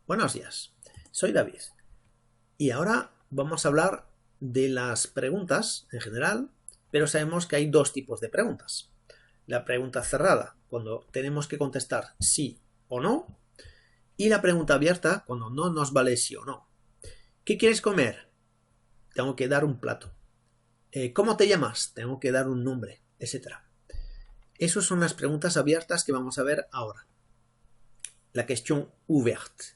Buenos días, soy David y ahora vamos a hablar de las preguntas en general, pero sabemos que hay dos tipos de preguntas. La pregunta cerrada, cuando tenemos que contestar sí o no, y la pregunta abierta, cuando no nos vale sí o no. ¿Qué quieres comer? Tengo que dar un plato. ¿Cómo te llamas? Tengo que dar un nombre, etc. Esas son las preguntas abiertas que vamos a ver ahora. La question ouverte.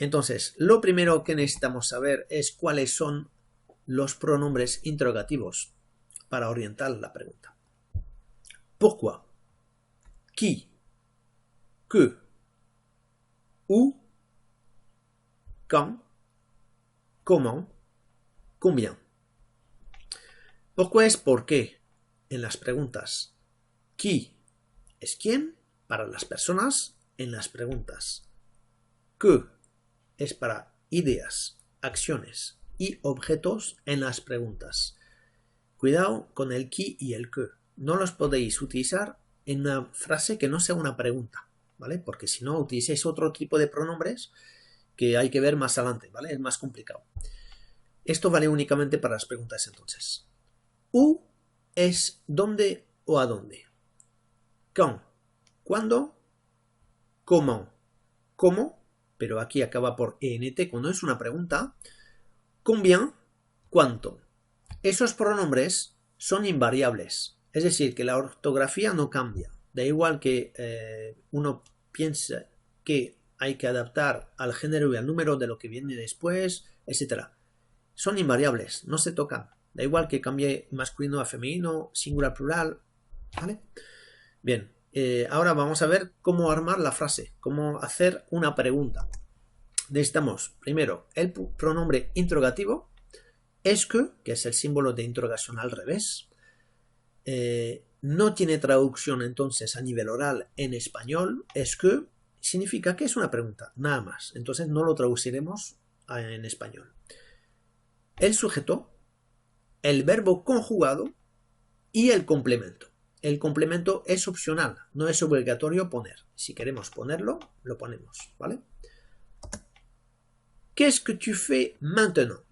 Entonces, lo primero que necesitamos saber es cuáles son los pronombres interrogativos para orientar la pregunta. Pourquoi? Qui? Que? Où? Quand? Comment? Combien? Pourquoi es por qué en las preguntas. Qui es quién para las personas en las preguntas. Que es para ideas, acciones y objetos en las preguntas. Cuidado con el qui y el que. No los podéis utilizar en una frase que no sea una pregunta, ¿vale? Porque si no, utilicéis otro tipo de pronombres que hay que ver más adelante, ¿vale? Es más complicado. Esto vale únicamente para las preguntas entonces. Où es dónde o a dónde. Quand, cuándo. Comment, cómo, pero aquí acaba por ENT cuando es una pregunta. Combien, cuánto. Esos pronombres son invariables, es decir, que la ortografía no cambia. Da igual que uno piense que hay que adaptar al género y al número de lo que viene después, etc. Son invariables, no se tocan. Da igual que cambie masculino a femenino, singular, plural, ¿vale? Bien, ahora vamos a ver cómo armar la frase, cómo hacer una pregunta. Necesitamos primero el pronombre interrogativo, est-ce que es el símbolo de interrogación al revés. No tiene traducción entonces a nivel oral en español. Est-ce que significa que es una pregunta, nada más. Entonces no lo traduciremos en español. El sujeto, el verbo conjugado y el complemento. El complemento es opcional, no es obligatorio poner. Si queremos ponerlo, lo ponemos, ¿vale? Qu'est-ce que tu fais maintenant?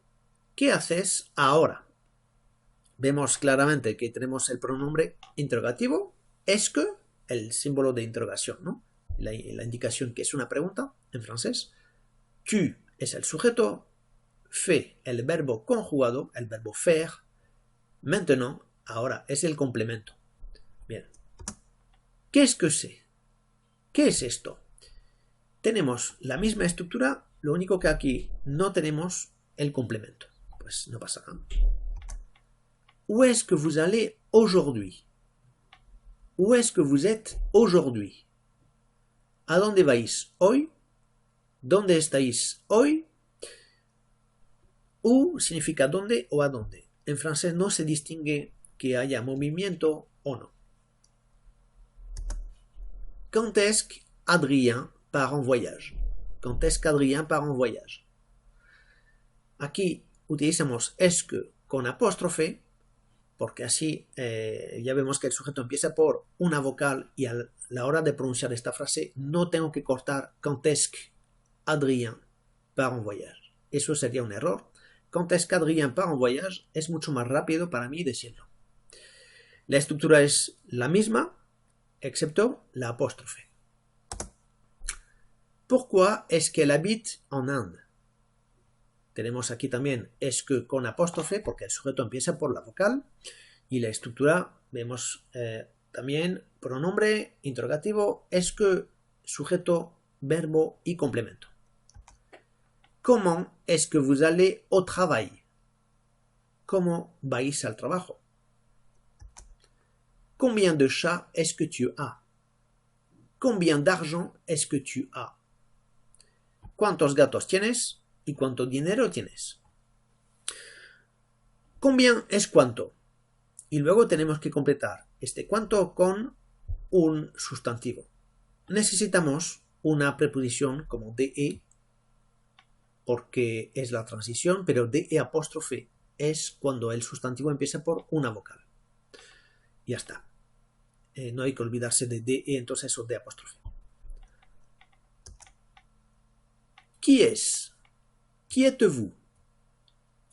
¿Qué haces ahora? Vemos claramente que tenemos el pronombre interrogativo, est-ce que, el símbolo de interrogación, ¿no? La indicación que es una pregunta en francés. Tu es el sujeto, fait el verbo conjugado, el verbo faire, maintenant, ahora es el complemento. Bien. Qu'est-ce que c'est? ¿Qué es esto? Tenemos la misma estructura, lo único que aquí no tenemos el complemento. Pues no pasa nada. Où est-ce que vous allez aujourd'hui? Où est-ce que vous êtes aujourd'hui? ¿A dónde vais hoy? ¿Dónde estáis hoy? Où significa dónde o a dónde. En francés no se distingue que haya movimiento o no. Quand est-ce qu'Adrien part en voyage? Quand est-ce qu'Adrien part en voyage? Aquí utilizamos est-ce que con apóstrofe, porque así ya vemos que el sujeto empieza por una vocal y a la hora de pronunciar esta frase no tengo que cortar quand est-ce qu'Adrien part en voyage. Eso sería un error. Quand est-ce qu'Adrien part en voyage es mucho más rápido para mí decirlo. La estructura es la misma, excepto la apóstrofe. Pourquoi est-ce qu'elle habite en Inde? Tenemos aquí también est-ce que con apóstrofe, porque el sujeto empieza por la vocal. Y la estructura, vemos también pronombre, interrogativo, est-ce que, sujeto, verbo y complemento. Comment est-ce que vous allez au travail? ¿Cómo vais al trabajo? Combien de chats est-ce que tu as? Combien d'argent est-ce que tu as? ¿Cuántos gatos tienes y cuánto dinero tienes? Combien es cuánto. Y luego tenemos que completar este cuánto con un sustantivo. Necesitamos una preposición como de, porque es la transición, pero de apóstrofe es cuando el sustantivo empieza por una vocal. Y ya está. No hay que olvidarse de entonces o de apóstrofe. Qui es? Qui êtes-vous?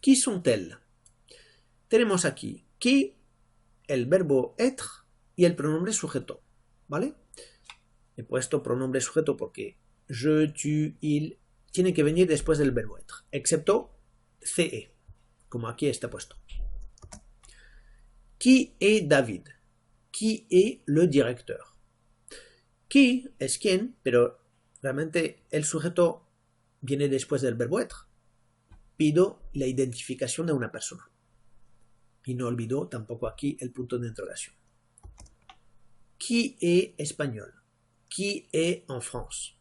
Qui sont-elles? Tenemos aquí qui, el verbo être y el pronombre sujeto, ¿vale? He puesto pronombre sujeto porque je, tu, il tiene que venir después del verbo être, excepto ce, como aquí está puesto. Qui est David? Qui est le directeur? Qui es quién, pero realmente el sujeto viene después del verbo être. Pido la identificación de una persona. Y no olvido tampoco aquí el punto de interrogación. Qui est español? Qui est en France?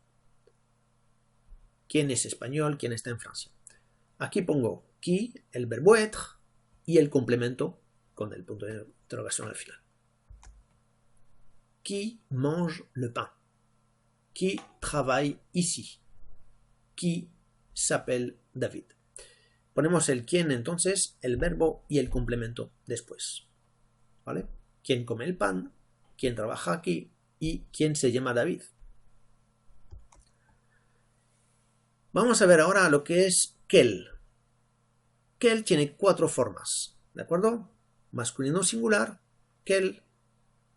¿Quién es español? ¿Quién está en Francia? Aquí pongo qui, el verbo être, y el complemento con el punto de interrogación al final. Qui mange le pain? Qui travaille ici? Qui s'appelle David? Ponemos el quién entonces, el verbo y el complemento después. ¿Vale? ¿Quién come el pan? ¿Quién trabaja aquí? ¿Y quién se llama David? Vamos a ver ahora lo que es quel. Quel tiene 4 formas, ¿de acuerdo? Masculino singular, quel,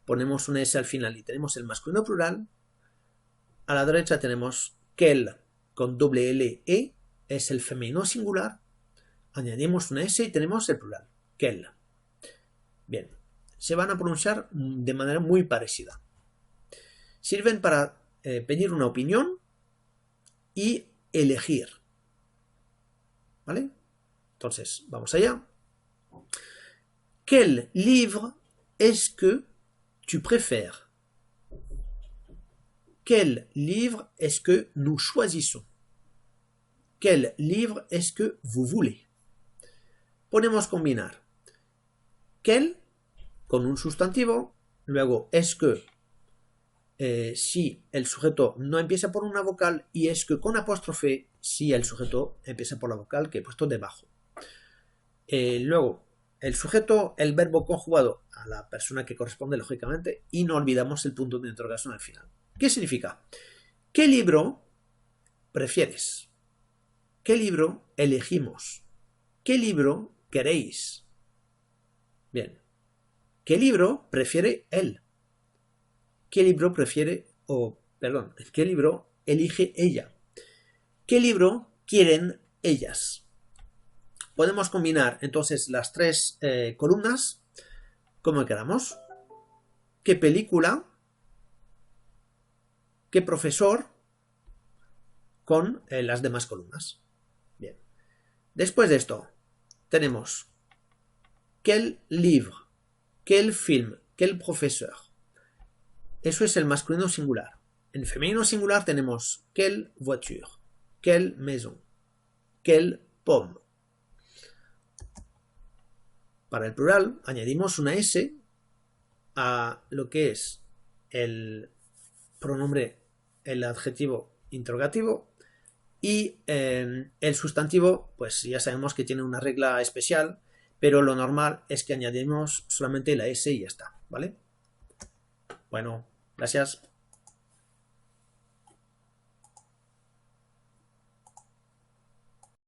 ponemos una S al final y tenemos el masculino plural. A la derecha tenemos quel con doble L, E, es el femenino singular. Añadimos una S y tenemos el plural, quel. Bien, se van a pronunciar de manera muy parecida. Sirven para pedir una opinión y elegir. ¿Vale? Entonces, vamos allá. Quel livre est-ce que tu préfères? Quel livre est-ce que nous choisissons? Quel livre est-ce que vous voulez? Podemos combinar quel con un sustantivo, luego es que si el sujeto no empieza por una vocal y es que con apóstrofe si el sujeto empieza por la vocal que he puesto debajo. Luego el sujeto, el verbo conjugado a la persona que corresponde lógicamente y no olvidamos el punto de interrogación al final. ¿Qué significa? ¿Qué libro prefieres? ¿Qué libro elegimos? ¿Qué libro queréis? Bien. ¿Qué libro prefiere él? ¿Qué libro prefiere, qué libro elige ella? ¿Qué libro quieren ellas? Podemos combinar entonces las 3 columnas como queramos. ¿Qué película? ¿Qué profesor? Con las demás columnas. Bien. Después de esto tenemos quel livre, quel film, quel professeur. Eso es el masculino singular. En femenino singular tenemos quelle voiture, quelle maison, quelle pomme. Para el plural añadimos una S a lo que es el pronombre, el adjetivo interrogativo y el sustantivo, pues ya sabemos que tiene una regla especial, pero lo normal es que añadimos solamente la S y ya está, ¿vale? Bueno, gracias.